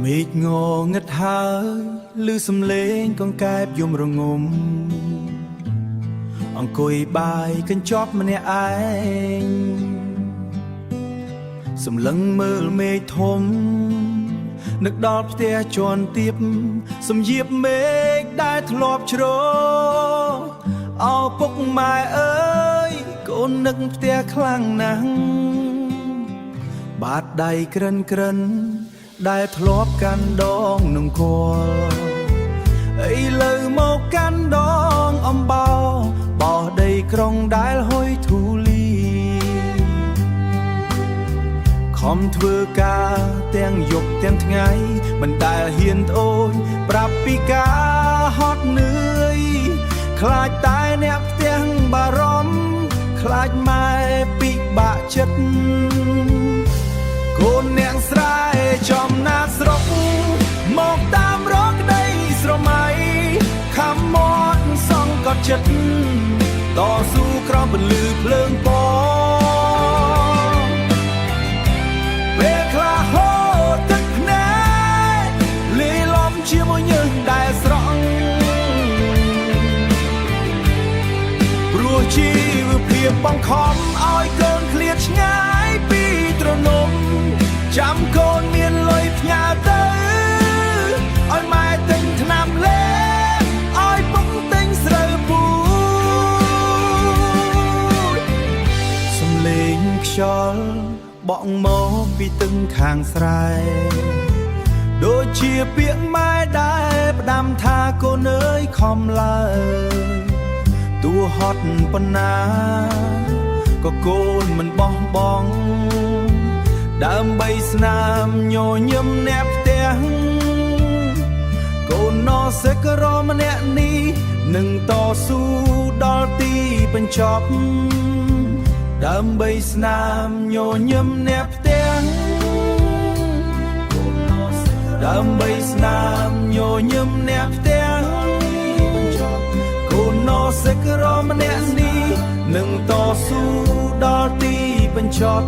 មេឃងងឹតហើយឮសំឡេងកង្កែបយំរងំអង្គុយបាយកញ្ចប់ម្នាក់ឯងសម្លឹងមើលមេឃធំនឹកដល់ផ្ទះជាន់ទៀបសំយាបមេឃដែលធ្លាប់ជ្រោអោពុកម៉ែអើយកូននឹកផ្ទះខ្លាំងណាស់បាតដៃក្រិនក្រិនដែលធ្លាប់កាន់ដងនឹងគល់ឥឡូវមកកាន់ដងអំបោបោះដីក្រុងដែលហុយធូលីខំធ្វើការទាំងយប់ទាំងថ្ងៃមិនដែលហ៊ានត្អូញប្រាប់ពីការហត់នឿយខ្លាចតែអ្នកផ្ទះបារម្ភខ្លាចម៉ែពិបាកចិត្តកូននាងស្រែចំណាកស្រុកមកតាមរកក្តីស្រមៃខំមាត់សងកត់ចិត្តតស៊ូក្រោមពន្លឺភ្លើងពណ៌ពេលខ្លះហូរទឹកភ្នែកលាយឡំជាមួយញើសដែលស្រង់ព្រោះជីវភាពបង្ខំឲ្យកូនឃ្លាតឆ្ងាយពីទ្រនំចាំកូនមានលុយផ្ញើទៅឲ្យម៉ែទិញថ្នាំលេបឲ្យពុកទិញស្រូវពូជសំឡេងខ្យល់បក់មកពីទឹកខាងស្រែដូចជាពាក្យម៉ែដែលផ្ដាំថាកូនអើយខំឡើយទោះហត់ប៉ុណ្ណាក៏កូនមិនបោះបង់ដើម្បីស្នាមញញឹមអ្នកផ្ទះកូនណសិករម្នាក់នេះនឹងតស៊ូដល់ទីបញ្ចប់ដើម្បីស្នាមញញឹមអ្នកផ្ទះដើម្បីស្នាមញញឹមអ្នកផ្ទះកូនណសិករម្នាក់នេះនឹងតស៊ូដល់ទីបញ្ចប់